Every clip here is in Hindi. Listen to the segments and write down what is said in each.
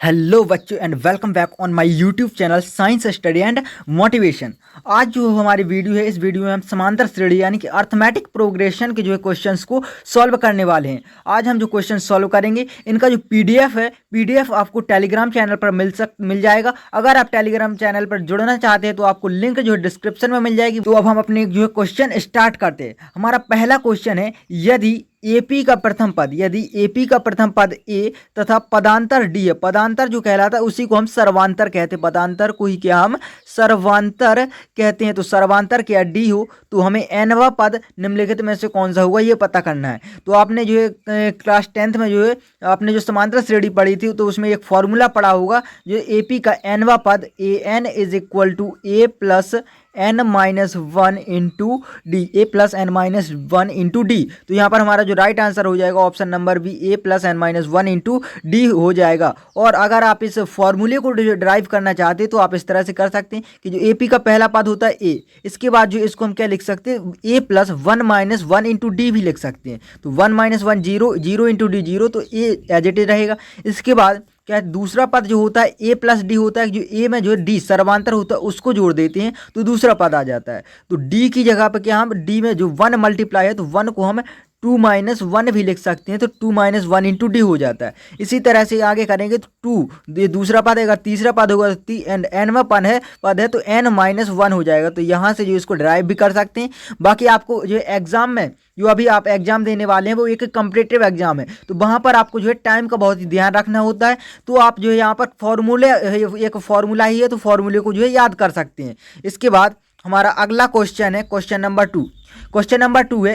हेलो बच्चों and welcome back on my YouTube channel science study and motivation. आज जो हमारी वीडियो है, इस वीडियो में हम समांतर श्रेणी यानी कि अर्थमेटिक प्रोग्रेशन के जो है क्वेश्चंस को सॉल्व करने वाले हैं। आज हम जो क्वेश्चन सॉल्व करेंगे, इनका जो पीडीएफ है, पीडीएफ आपको टेलीग्राम चैनल पर मिल जाएगा। अगर आप टेलीग्राम चैनल पर जुड़ना चाहते हैं तो आपको लिंक जो है डिस्क्रिप्शन में मिल जाएगी। तो अब हम अपने जो है क्वेश्चन स्टार्ट करते हैं। हमारा पहला क्वेश्चन है, यदि एपी का प्रथम पद, यदि एपी का प्रथम पद ए तथा पदांतर डी है, पदांतर जो कहलाता है उसी को हम सर्वांतर कहते हैं, पदांतर को ही क्या हम सर्वांतर कहते हैं। तो सर्वांतर क्या डी हो तो हमें एनवा पद निम्नलिखित में से कौन सा होगा ये पता करना है। तो आपने जो है क्लास 10th में जो है आपने जो समांतर श्रेणी पढ़ी थी तो उसमें एक फॉर्मूला पढ़ा होगा, जो एपी का एनवा पद a n is equal to A plus n minus one into d, a plus N minus one into D. तो यहाँ पर हमारा जो राइट आंसर हो जाएगा option number b, a plus N minus one into D हो जाएगा। और अगर आप इस फॉर्मूले को ड्राइव करना चाहते हैं तो आप इस तरह से कर सकते हैं कि जो ए पी का पहला पद होता है ए, इसके बाद जो इसको हम क्या लिख सकते हैं, a plus one minus one into d भी लिख सकते हैं। तो one minus one zero, zero into d zero, तो ए एज इट इज रहेगा। इसके बाद क्या दूसरा पद जो होता है ए प्लस डी होता है, जो ए में जो है डी सर्वांतर होता है उसको जोड़ देते हैं तो दूसरा पद आ जाता है। तो डी की जगह पर क्या हम डी में जो वन मल्टीप्लाई है तो वन को हम टू माइनस वन भी लिख सकते हैं, तो two minus one into D हो जाता है। इसी तरह से आगे करेंगे तो टू ये दूसरा पद है, अगर तीसरा पद होगा तो एन में पद है तो एन माइनस वन हो जाएगा। तो यहाँ से जो इसको ड्राइव भी कर सकते हैं। बाकी आपको जो एग्जाम में जो अभी आप एग्जाम देने वाले हैं वो एक कॉम्पिटिटिव एग्जाम है, तो वहाँ पर आपको जो है टाइम का बहुत ही ध्यान रखना होता है। तो आप जो है यहाँ पर एक फार्मूला ही है तो फार्मूले को जो है याद कर सकते हैं। इसके बाद हमारा अगला क्वेश्चन है क्वेश्चन नंबर 2। क्वेश्चन नंबर 2 है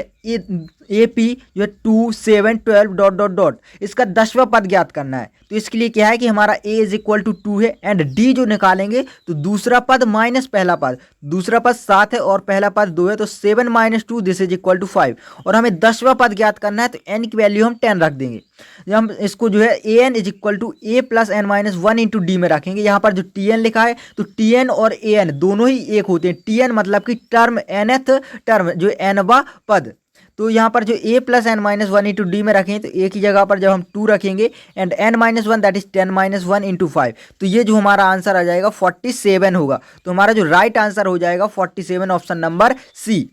ए पी जो है 2 7 12 डॉट डॉट डॉट, इसका 10वां पद ज्ञात करना है। तो इसके लिए क्या है कि हमारा ए इज इक्वल टू 2 है एंड डी जो निकालेंगे तो दूसरा पद माइनस पहला पद, दूसरा पद 7 है और पहला पद 2 है, तो 7 minus 2 this is equal to 5। और हमें 10वां पद ज्ञात करना है तो एन की वैल्यू हम 10 रख देंगे। हम इसको जो है a n is equal to A plus N minus one into D में रखेंगे। यहाँ पर जो टी एन लिखा है तो टी एन और ए एन दोनों ही एक होते हैं। टी एन मतलब कि टर्म, एनथ टर्म जो एनवा पद। तो यहाँ पर जो a plus N minus one into D में रखें तो ए की जगह पर जब हम 2 रखेंगे and N minus one that is 10 minus one into 5, तो ये जो हमारा आंसर आ जाएगा 47 होगा। तो हमारा जो राइट आंसर हो जाएगा 47, ऑप्शन नंबर सी।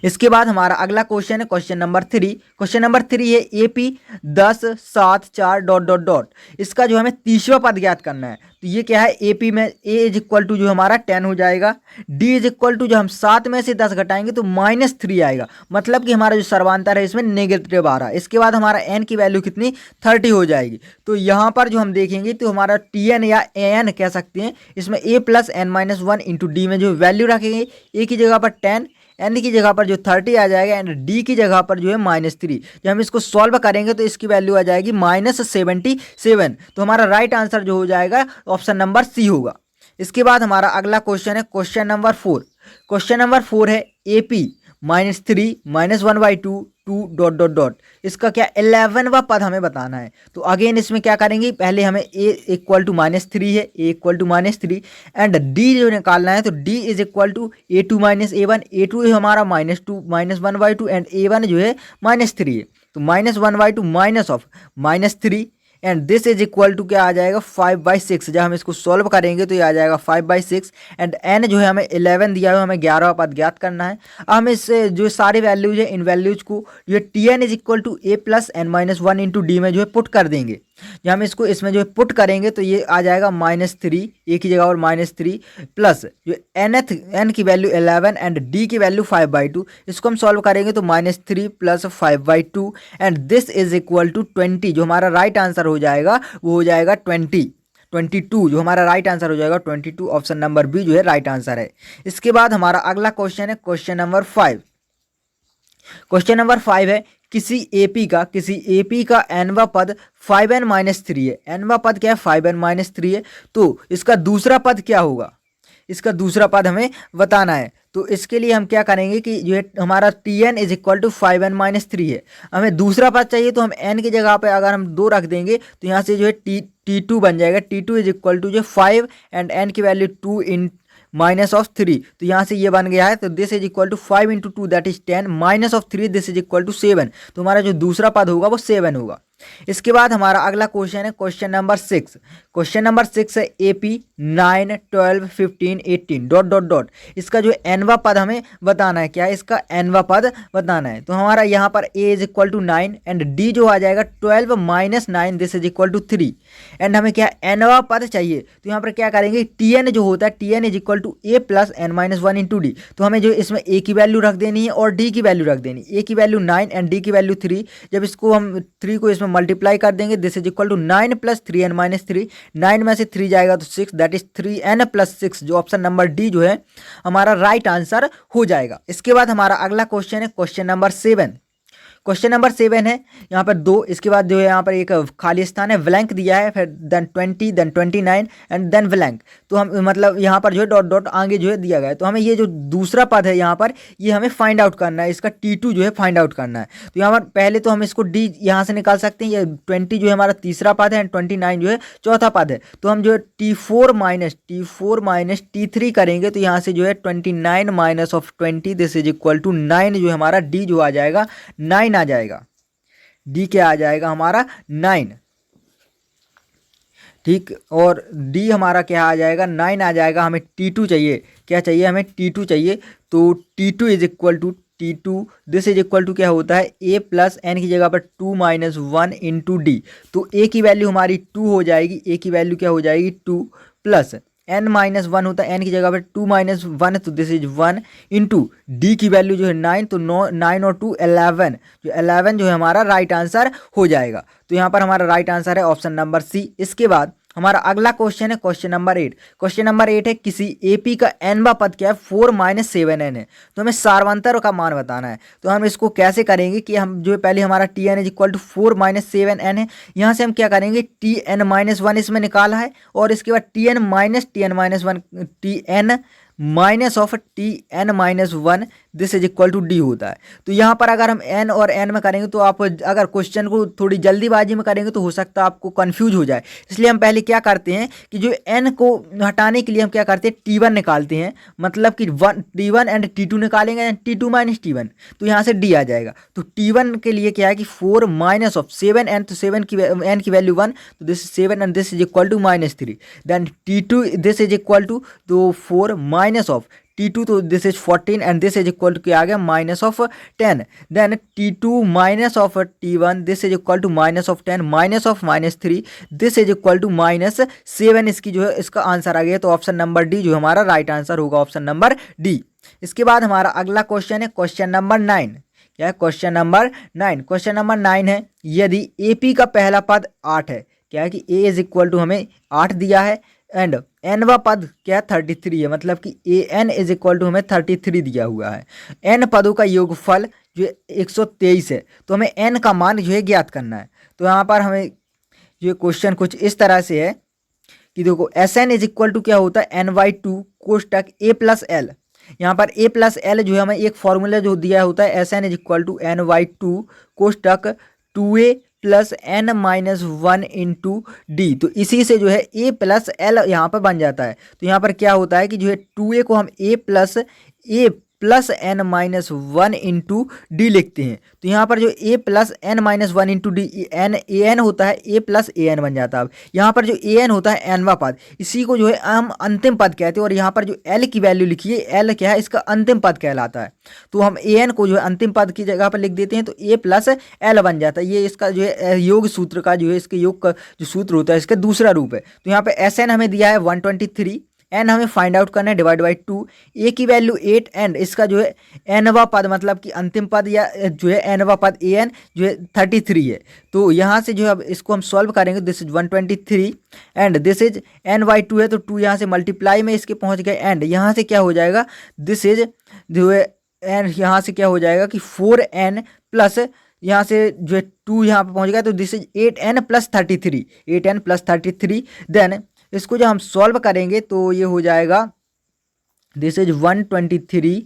इसके बाद हमारा अगला क्वेश्चन है क्वेश्चन नंबर 3। क्वेश्चन नंबर 3 है A P 10 7 4 dot dot dot, इसका जो हमें 30वां पद ज्ञात करना है। तो ये क्या है, ए पी में ए इज इक्वल टू जो हमारा 10 हो जाएगा, डी इज इक्वल टू जो हम 7 में से 10 घटाएंगे तो -3 आएगा, मतलब कि हमारा जो सर्वांतर है इसमें नेगेटिव आ रहा है। इसके बाद हमारा एन की वैल्यू कितनी 30 हो जाएगी। तो यहाँ पर जो हम देखेंगे तो हमारा टी एन या ए एन कह सकते हैं, इसमें a plus N minus one into D में जो वैल्यू रखेंगे, ए की जगह पर 10, एन की जगह पर जो 30 आ जाएगा एंड डी की जगह पर जो है -3। जब हम इसको सॉल्व करेंगे तो इसकी वैल्यू आ जाएगी -77। तो हमारा राइट आंसर जो हो जाएगा ऑप्शन नंबर सी होगा। इसके बाद हमारा अगला क्वेश्चन है क्वेश्चन नंबर 4। क्वेश्चन नंबर 4 है A P -3 -1/2 2 dot dot dot, इसका क्या 11वां पद हमें बताना है। तो अगेन इसमें क्या करेंगे, पहले हमें ए इक्वल टू -3 है, A equal to -3 and D जो निकालना है तो D is equal to A2 minus A1, A2 हमारा -2 -1/2 एंड A1 जो है -3 है। तो -1/2 minus of -3 and this is equal to क्या आ जाएगा 5/6। जब हम इसको सॉल्व करेंगे तो ये आ जाएगा 5/6 एंड एन जो है हमें 11 दिया है, हमें 11वां पद ज्ञात करना है। अब हम इस जो सारे वैल्यूज है इन वैल्यूज को जो T N is equal to A plus N minus one into D में जो है पुट कर देंगे। जब हम इसको इसमें जो है पुट करेंगे तो ये आ जाएगा -3, ए की जगह और -3 प्लस जो एन की वैल्यू 11 एंड डी की वैल्यू 5/2। इसको हम सॉल्व करेंगे तो -3 plus 5/2 and this is equal to 20। जो हमारा राइट आंसर हो जाएगा वो हो जाएगा 22। जो हमारा राइट आंसर हो जाएगा 22, ऑप्शन नंबर बी जो है राइट आंसर है। इसके बाद हमारा अगला क्वेश्चन है क्वेश्चन नंबर 5। क्वेश्चन नंबर 5 है किसी एपी का एनवा पद 5n-3 है। एनवा पद क्या है 5n-3 है, तो इसका दूसरा पद क्या होगा, इसका दूसरा पद हमें बताना है। तो इसके लिए हम क्या करेंगे कि जो है हमारा T N is equal to 5n-3 है, हमें दूसरा पद चाहिए तो हम एन की जगह पे अगर हम 2 रख देंगे तो यहाँ से जो है टी2 बन जाएगा। टी2 इज इक्वल टू जो 5 एंड एन की वैल्यू 2 इन -3, तो यहाँ से ये बन गया है। तो this is equal to 5 × 2 that is 10 -3 this is equal to 7। तो हमारा जो दूसरा पद होगा वो 7 होगा। इसके बाद हमारा अगला क्वेश्चन है क्वेश्चन नंबर 6। क्वेश्चन नंबर 6 है AP 9 12 15 18 डॉट डॉट डॉट। इसका जो एनवा पद हमें बताना है, क्या है इसका एनवा पद बताना है। तो हमारा यहाँ पर A is equal to 9 and D जो आ जाएगा 12 minus 9 this is equal to 3 and हमें क्या एनवा पद चाहिए। तो यहाँ पर क्या करेंगे Tn जो होता है Tn is equal to A plus n minus 1 into D. तो हमें जो इसमें A की वैल्यू रख देनी है और D की वैल्यू रख देनी है। A की वैल्यू 9 एंड D की वैल्यू 3। जब इसको हम 3 को इसमें मल्टीप्लाई कर देंगे this is equal to 9 plus 3n minus 3। 9 में से 3 जाएगा तो 6 दैट इज 3n प्लस 6 जो ऑप्शन नंबर डी जो है हमारा राइट आंसर हो जाएगा। इसके बाद हमारा अगला क्वेश्चन है क्वेश्चन नंबर 7। क्वेश्चन नंबर 7 है यहाँ पर 2, इसके बाद जो है यहाँ पर एक खाली स्थान है ब्लैंक दिया है, फिर then 20 then 29 and then blank. तो हम मतलब यहाँ पर जो है डॉट डॉट आगे जो है दिया गया है। तो हमें ये जो दूसरा पद है यहाँ पर ये हमें फाइंड आउट करना है, इसका T2 जो है फाइंड आउट करना है। तो यहाँ पर पहले तो हम इसको D यहाँ से निकाल सकते हैं। ये 20 जो है हमारा तीसरा पद है एंड 29 जो है चौथा पद है। तो हम जो है T4 माइनस T3 करेंगे तो यहाँ से जो है 29 minus of 20 this is equal to 9 जो है हमारा D जो आ जाएगा 9 आ जाएगा। D क्या आ जाएगा हमारा 9, ठीक। और D हमारा क्या आ जाएगा 9 आ जाएगा। हमें T2 चाहिए, क्या चाहिए हमें T2 चाहिए। तो T2 is equal to T2 this is equal to क्या होता है A प्लस n की जगह पर 2 माइनस 1 इंटू डी। तो A की वैल्यू हमारी 2 हो जाएगी, A की वैल्यू क्या हो जाएगी 2 प्लस n माइनस 1 होता है n की जगह पर 2 माइनस 1 तो दिस इज 1 इंटू डी की वैल्यू जो है 9 तो 9 और 2 11 जो 11 जो है हमारा राइट आंसर हो जाएगा। तो यहाँ पर हमारा राइट आंसर है ऑप्शन नंबर सी। इसके बाद हमारा अगला क्वेश्चन है क्वेश्चन नंबर 8। क्वेश्चन नंबर 8 है किसी AP का nवा पद क्या है 4 माइनस 7n है। तो हमें सारवंतर का मान बताना है। तो हम इसको कैसे करेंगे कि हम जो पहले हमारा Tn is equal to 4 minus 7n है, यहाँ से हम क्या करेंगे Tn माइनस 1 इसमें निकाला है और इसके बाद Tn minus 1 Tn minus of Tn minus 1 this is equal to D होता है। तो यहाँ पर अगर हम n और n में करेंगे तो आप अगर क्वेश्चन को थोड़ी जल्दीबाजी में करेंगे तो हो सकता है आपको कंफ्यूज हो जाए। इसलिए हम पहले क्या करते हैं कि जो n को हटाने के लिए हम क्या करते हैं T1 निकालते हैं, मतलब कि T1 एंड T2 निकालेंगे एंड T2 माइनस T1 तो यहाँ से D आ जाएगा। तो T1 के लिए क्या है कि 4 माइनस ऑफ 7n तो 7 की n की वैल्यू 1 तो this 7 and this is equal to minus 3 then T2 this is equal to तो 4 माइनस ऑफ T2 तो this is 14 and this is equal to क्या आ गया minus of 10 then T2 minus of T1 this is equal to minus of 10 minus of minus 3 this is equal to minus 7। इसकी जो है इसका आंसर आ गया। तो ऑप्शन नंबर डी जो हमारा राइट आंसर होगा ऑप्शन नंबर डी। इसके बाद हमारा अगला क्वेश्चन है क्वेश्चन नंबर 9। क्या है क्वेश्चन नंबर 9। क्वेश्चन नंबर 9 है यदि AP का पहला पद 8 है, क्या है कि A इज इक्वल टू हमें 8 दिया है एंड nवा पद क्या है 33 है, मतलब कि an इज इक्वल टू हमें 33 दिया हुआ है। n पदों का योगफल जो 123 है। तो हमें n का मान जो है ज्ञात करना है। तो यहाँ पर हमें जो क्वेश्चन कुछ इस तरह से है कि देखो Sn इज इक्वल टू क्या होता है n/2 कोष्टक a प्लस एल। यहाँ पर a प्लस एल जो है हमें एक फॉर्मूला जो दिया होता है Sn is equal to n/2 कोष्टक 2a plus n minus 1 into D. तो इसी से जो है a प्लस एल यहाँ पर बन जाता है। तो यहाँ पर क्या होता है कि जो है 2a को हम a plus n minus 1 into D लिखते हैं। तो यहाँ पर जो a plus n minus 1 into D an होता है a प्लस an बन जाता है। अब यहाँ पर जो an होता है nवा पद, इसी को जो है हम अंतिम पद कहते हैं और यहाँ पर जो l की वैल्यू लिखिए l क्या है इसका अंतिम पद कहलाता है। तो हम an को जो है अंतिम पद की जगह पर लिख देते हैं तो a प्लस एल बन जाता है। ये इसका जो है योग सूत्र का जो है इसके योग का जो सूत्र होता है इसका दूसरा रूप है। तो यहाँ पे Sn हमें दिया है 123, n हमें फाइंड आउट करना है डिवाइड बाई 2, a की वैल्यू 8 एंड इसका जो है nवा पद मतलब कि अंतिम पद या जो है nवा पद an जो है 33 है। तो यहाँ से जो है अब इसको हम सॉल्व करेंगे this is 123 and this is n/2 है तो 2 यहाँ से मल्टीप्लाई में इसके पहुँच गए एंड यहाँ से क्या हो जाएगा दिस इज जो है एंड यहाँ से क्या हो जाएगा कि 4n प्लस यहाँ से जो है 2 यहाँ पे पहुँच गया तो this is 8n plus 33 then इसको जब हम सॉल्व करेंगे तो ये हो जाएगा this is 123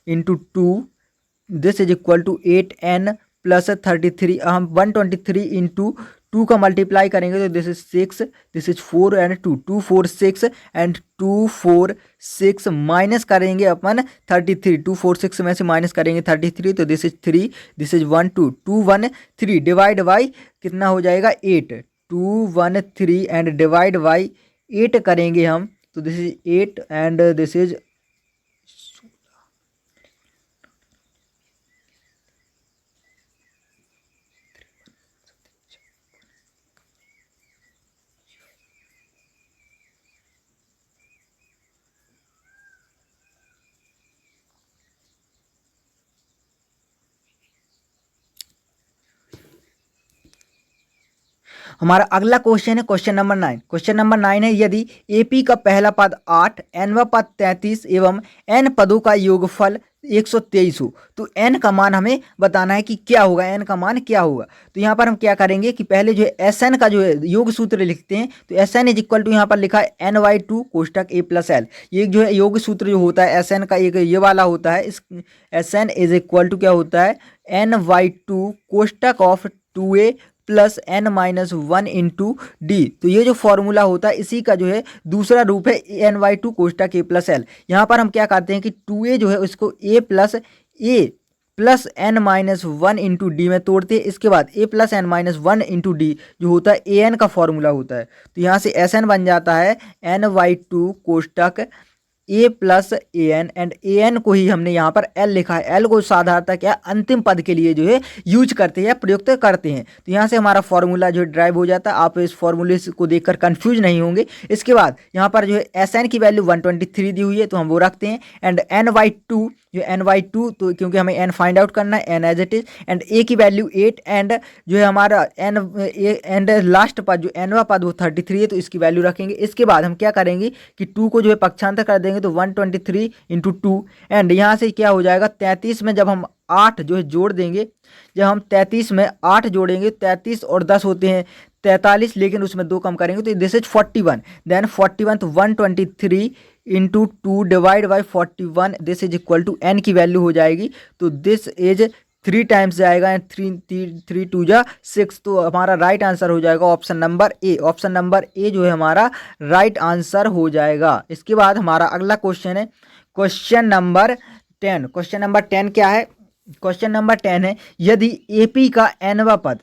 into 2 this is equal to 8n plus 33। हम 123 इंटू टू का मल्टीप्लाई करेंगे तो this is 6, this is 4 and 2, 2 4 6 and 2 4 6 minus करेंगे अपन 33, 2 4 6 में से माइनस करेंगे 33 तो this is 3, this is 1 2 2 1 3 divide by कितना हो जाएगा 8, 2 1 3 एंड डिवाइड बाई 8 करेंगे हम तो this is 8 and this is हमारा अगला क्वेश्चन है क्वेश्चन नंबर 9। क्वेश्चन नंबर 9 है यदि एपी का पहला पद 8, एनवा पद 33 एवं एन पदों का योगफल 123 हो तो एन का मान हमें बताना है कि क्या होगा, एन का मान क्या होगा। तो यहाँ पर हम क्या करेंगे कि पहले जो है एस एन का जो है योग सूत्र लिखते हैं। तो S N is equal to यहाँ पर लिखा है NY2 कोष्टक ए प्लस एल। ये जो है योग सूत्र जो होता है एस एन का एक ये वाला होता है। इस S N is equal to क्या होता है NY2 कोष्टक of 2A plus n-1 into D. तो ये जो फॉर्मूला होता है इसी का जो है दूसरा रूप है NY2 कोष्टक ए प्लस एल। यहाँ पर हम क्या करते हैं कि 2a जो है उसको a plus n-1 into D में तोड़ते हैं। इसके बाद a plus n-1 into D जो होता है an का फॉर्मूला होता है। तो यहाँ से Sn बन जाता है NY2 कोष्टक a plus a n and n को ही हमने यहाँ पर एल लिखा है। एल को साधारणतः क्या अंतिम पद के लिए जो है यूज करते हैं या प्रयुक्त करते हैं। तो यहाँ से हमारा फॉर्मूला जो है ड्राइव हो जाता है। आप इस फॉर्मूले को देखकर कंफ्यूज नहीं होंगे। इसके बाद यहाँ पर जो है एस एन की वैल्यू 123 दी हुई है तो हम वो रखते हैं एंड NY2 जो NY2 तो क्योंकि हमें n फाइंड आउट करना है n as it is and a की वैल्यू 8 एंड जो है हमारा n एंड लास्ट पद जो nवा पद वो 33 है तो इसकी वैल्यू रखेंगे। इसके बाद हम क्या करेंगे कि 2 को जो है पक्षांतर कर देंगे तो 123 इंटू 2 एंड यहाँ से क्या हो जाएगा 33 में जब हम 8 जो है जोड़ देंगे, जब हम 33 में 8 जोड़ेंगे 33 और 10 होते हैं 43 लेकिन उसमें 2 कम करेंगे तो दिस इज 41 देन 41 तो 123 into 2 divide by 41 this is equal to n की वैल्यू हो जाएगी। तो दिस इज 3 टाइम्स जाएगा एंड 3 2 जा 6 तो हमारा राइट आंसर हो जाएगा option number A. Option number A जो है हमारा राइट आंसर हो जाएगा। इसके बाद हमारा अगला क्वेश्चन है क्वेश्चन नंबर 10। क्वेश्चन नंबर 10 क्या है? क्वेश्चन नंबर 10 है यदि एपी का एनवा पद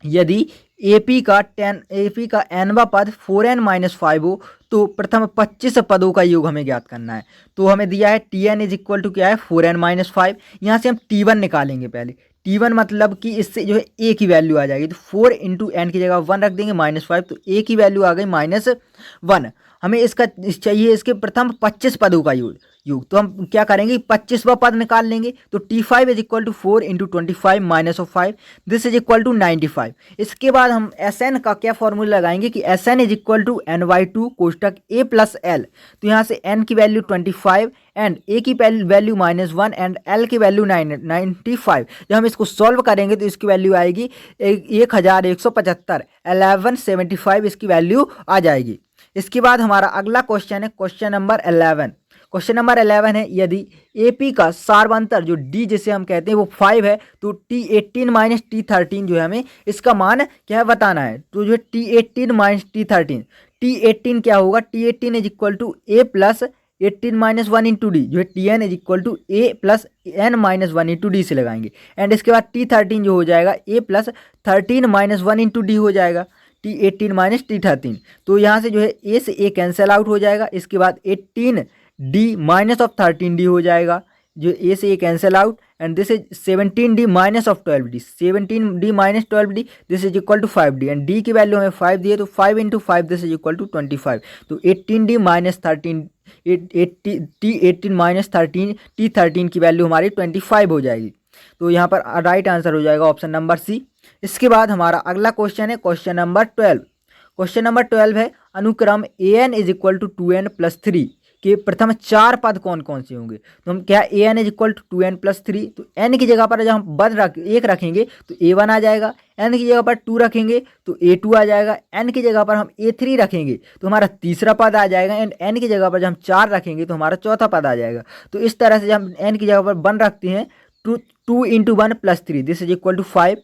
यदि एपी का एनवा पद 4n-5 हो तो प्रथम 25 पदों का योग हमें ज्ञात करना है। तो हमें दिया है Tn इज इक्वल टू क्या है 4n-5। यहाँ से हम T1 निकालेंगे पहले। T1 मतलब कि इससे जो है a की वैल्यू आ जाएगी तो 4 इंटू एन की जगह 1 रख देंगे -5 तो a की वैल्यू आ गई -1। हमें इसका चाहिए इसके प्रथम 25 पदों का योग तो हम क्या करेंगे 25वां पद निकाल लेंगे। तो T5 is equal to 4 into 25 -5 this is equal to 95। इसके बाद हम Sn का क्या फॉर्मूला लगाएंगे कि Sn is equal to NY2 कोष्टक a प्लस एल। तो यहाँ से n की वैल्यू 25 एंड a की वैल्यू -1 एंड l की वैल्यू 95। जब हम इसको सॉल्व करेंगे तो इसकी वैल्यू आएगी 1175 1175 इसकी वैल्यू आ जाएगी। इसके बाद हमारा अगला क्वेश्चन है क्वेश्चन नंबर 11। क्वेश्चन नंबर 11 है यदि एपी का सार्वंतर जो डी जिसे हम कहते हैं वो 5 है तो T18 माइनस T13 जो है हमें इसका मान क्या है बताना है। तो जो है T18 माइनस T18 क्या होगा T18 is equal to A plus 18-1 into D जो है Tn is equal to A plus n-1 into D से लगाएंगे एंड इसके बाद T13 जो हो जाएगा ए प्लस 13-1 इंटू डी हो जाएगा T18 माइनस T13। तो यहाँ से जो है ए से ए कैंसिल आउट हो जाएगा। इसके बाद 18D माइनस ऑफ 13D हो जाएगा जो ए से a cancel out and this is 17D minus of 12D 17D minus 12D this is equal to 5D and D की वैल्यू हमें 5 दी है तो 5 into 5 this is equal to 25। तो 18D minus 13 T18 minus 13 T13 की वैल्यू हमारी 25 हो जाएगी। तो यहाँ पर राइट आंसर हो जाएगा ऑप्शन नंबर सी। इसके बाद हमारा अगला क्वेश्चन है क्वेश्चन नंबर 12। क्वेश्चन नंबर 12 है अनुक्रम an is equal to 2n plus 3 के प्रथम 4 पद कौन कौन से होंगे। तो हम क्या an is equal to 2n plus 3 तो n की जगह पर जब हम एक रखेंगे तो a1 आ जाएगा, n की जगह पर 2 रखेंगे तो a2 आ जाएगा, n की जगह पर हम a3 रखेंगे तो हमारा तीसरा पद आ जाएगा एंड n की जगह पर जब हम 4 रखेंगे तो हमारा चौथा पद आ जाएगा। तो इस तरह से जब हम n की जगह पर 1 रखते हैं 2 into 1 plus 3 this is equal to 5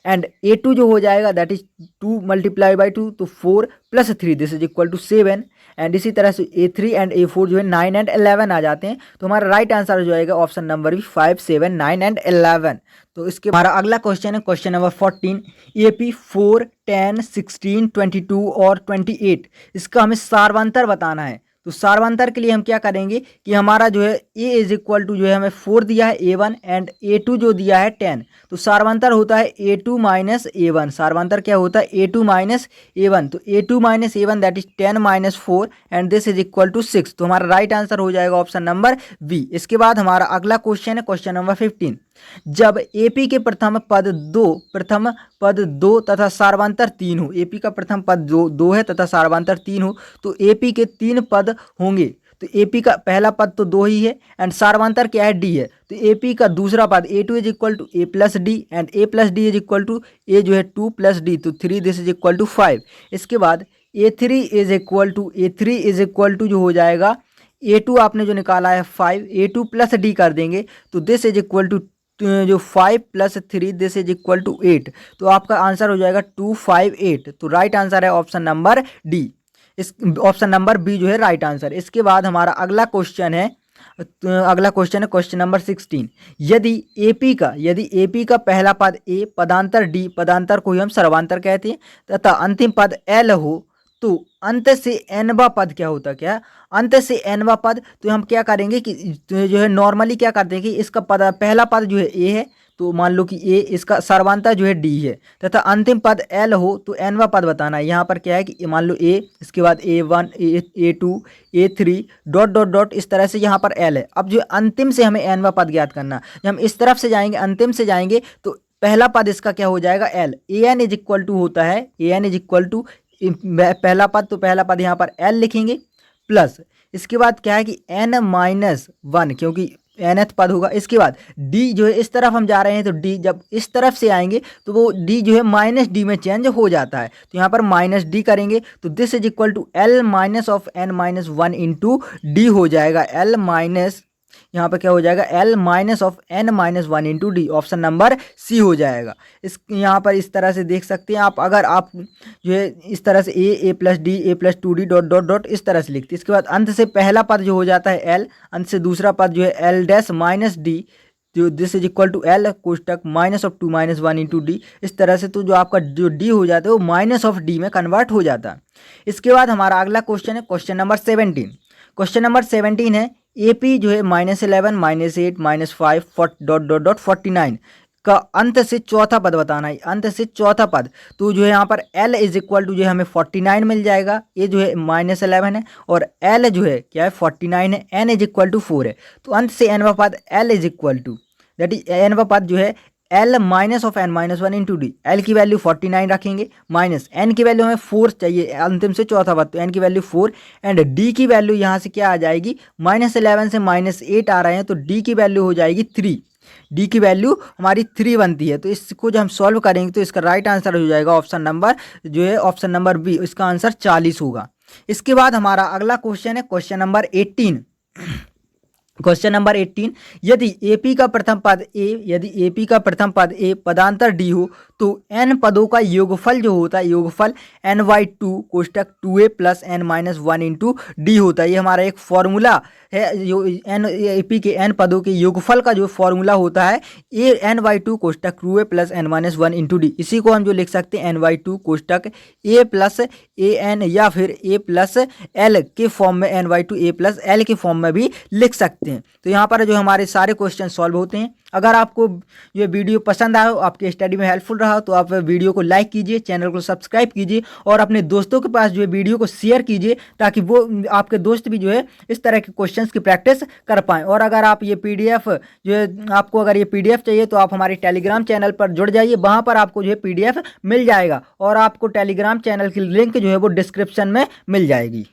and A2 जो हो जाएगा दैट इज 2 मल्टीप्लाई बाई 2 तो 4 plus 3 this is equal to 7 and इसी तरह से A3 एंड A4 जो है 9 एंड 11 आ जाते हैं। तो हमारा राइट आंसर हो जाएगा ऑप्शन नंबर भी 5, 7, 9 एंड 11। तो इसके हमारा अगला क्वेश्चन है क्वेश्चन नंबर 14 AP 4, 10, 16, 22 और 28 इसका हमें सारवांतर बताना है। तो सारवांतर के लिए हम क्या करेंगे कि हमारा जो है A इज इक्वल टू जो है हमें 4 दिया है A1 एंड A2 जो दिया है 10। तो सारवांतर होता है A2 माइनस A1। सारवांतर क्या होता है A2 माइनस A1। तो A2 minus A1 that is 10 minus 4 and this is equal to 6। तो हमारा राइट आंसर हो जाएगा ऑप्शन नंबर बी। इसके बाद हमारा अगला क्वेश्चन है क्वेश्चन नंबर 15 जब AP के प्रथम पद दो तथा सारवांतर 3 हो। AP का प्रथम पद दो है तथा सारवांतर 3 हो तो AP के 3 पद होंगे। तो AP का पहला पद तो 2 ही है एंड सारवांतर क्या है D है। तो AP का दूसरा पद A2 is equal to A plus D and A plus D is equal to A जो है 2 प्लस डी तो 3 दिस इज इक्वल टू 5। इसके बाद A3 इज इक्वल टू जो हो जाएगा A2 आपने जो निकाला है 5 A2 प्लस डी कर देंगे तो दिस इज इक्वल टू जो 5 plus 3 this is equal to 8। तो आपका आंसर हो जाएगा 2, 5, 8। तो राइट आंसर है ऑप्शन नंबर डी। इस ऑप्शन नंबर बी जो है राइट आंसर। इसके बाद हमारा अगला क्वेश्चन है क्वेश्चन नंबर 16 यदि AP का पहला पद A पदांतर D पदांतर को ही हम सर्वांतर कहते हैं तथा अंतिम पद L हो तो अंत से nवा पद क्या होता क्या अंत से nवा पद। तो हम क्या करेंगे कि जो है नॉर्मली क्या करते हैं कि इसका पद पहला पद जो है A है तो मान लो कि A इसका सर्वांतर जो है D है तथा अंतिम पद L हो तो nवा पद बताना है। यहाँ पर क्या है कि मान लो A इसके बाद A1 A2 A3 dot dot dot इस तरह से यहाँ पर L है। अब जो अंतिम से हमें nवा पद ज्ञात करना। जब हम इस तरफ से जाएंगे अंतिम से जाएंगे तो पहला पद इसका क्या हो जाएगा L। AN is equal to होता है AN इज इक्वल टू पहला पद यहाँ पर L लिखेंगे प्लस इसके बाद क्या है कि n माइनस 1 क्योंकि nth पद होगा। इसके बाद d जो है इस तरफ हम जा रहे हैं तो d जब इस तरफ से आएंगे तो वो d जो है माइनस डी में चेंज हो जाता है। तो यहाँ पर माइनस डी करेंगे तो this is equal to L minus of n minus 1 into D हो जाएगा L माइनस यहाँ पर क्या हो जाएगा L minus of n minus 1 into D. Option number C हो जाएगा। इस यहाँ पर इस तरह से देख सकते हैं आप। अगर आप जो है इस तरह से A plus D A plus 2D dot dot dot इस तरह से लिखते हैं। इसके बाद अंत से पहला पद जो हो जाता है L अंत से दूसरा पद जो है L डैश माइनस डी जो this is equal to L कोष्टक minus of 2 minus 1 into d. इस तरह से तो जो आपका जो D हो जाता है वो माइनस ऑफ D में कन्वर्ट हो जाता है। इसके बाद हमारा अगला क्वेश्चन है क्वेश्चन नंबर 17। क्वेश्चन नंबर 17 है AP जो है -11 -8 -5 डॉट डॉट डॉट 49 का अंत से चौथा पद बताना है। अंत से चौथा पद तो जो है यहाँ पर L इज इक्वल टू जो है हमें 49 मिल जाएगा। ये जो है -11 है और L जो है क्या है 49 है। N इज इक्वल टू 4 है तो अंत से nवा पद L is equal to that is nवा पद जो है L minus of n minus 1 into d. L की वैल्यू 49 रखेंगे माइनस n की वैल्यू हमें 4 चाहिए अंतिम से चौथा पद तो n की वैल्यू 4 एंड d की वैल्यू यहाँ से क्या आ जाएगी -11 से -8 आ रहे हैं तो d की वैल्यू हो जाएगी 3। d की वैल्यू हमारी 3 बनती है। तो इसको जब हम सॉल्व करेंगे तो इसका राइट आंसर हो जाएगा ऑप्शन नंबर जो है ऑप्शन नंबर बी। इसका आंसर 40 होगा। इसके बाद हमारा अगला क्वेश्चन है क्वेश्चन नंबर 18। क्वेश्चन नंबर 18 यदि AP का प्रथम पद A पदांतर D हो तो n पदों का योगफल जो होता है योगफल n/2 कोष्टक 2A plus n minus 1 into D होता है। ये हमारा एक फॉर्मूला है जो AP के n पदों के योगफल का जो फॉर्मूला होता है A n/2 कोष्टक 2A plus n minus 1 into D. इसी को हम जो लिख सकते हैं n/2 कोष्टक A प्लस AN या फिर A प्लस L के फॉर्म में n/2 A प्लस L के फॉर्म में भी लिख सकते हैं। तो यहाँ पर जो हमारे सारे क्वेश्चन सॉल्व होते हैं। अगर आपको ये वीडियो पसंद आया हो आपके स्टडी में हेल्पफुल रहा तो आप वीडियो को लाइक कीजिए चैनल को सब्सक्राइब कीजिए और अपने दोस्तों के पास जो है वीडियो को शेयर कीजिए ताकि वो आपके दोस्त भी जो है इस तरह के क्वेश्चंस की प्रैक्टिस कर पाएँ। और अगर आप ये PDF जो है आपको अगर ये PDF चाहिए तो आप हमारे टेलीग्राम चैनल पर जुड़ जाइए। वहाँ पर आपको जो है PDF मिल जाएगा और आपको टेलीग्राम चैनल की लिंक जो है वो डिस्क्रिप्शन में मिल जाएगी।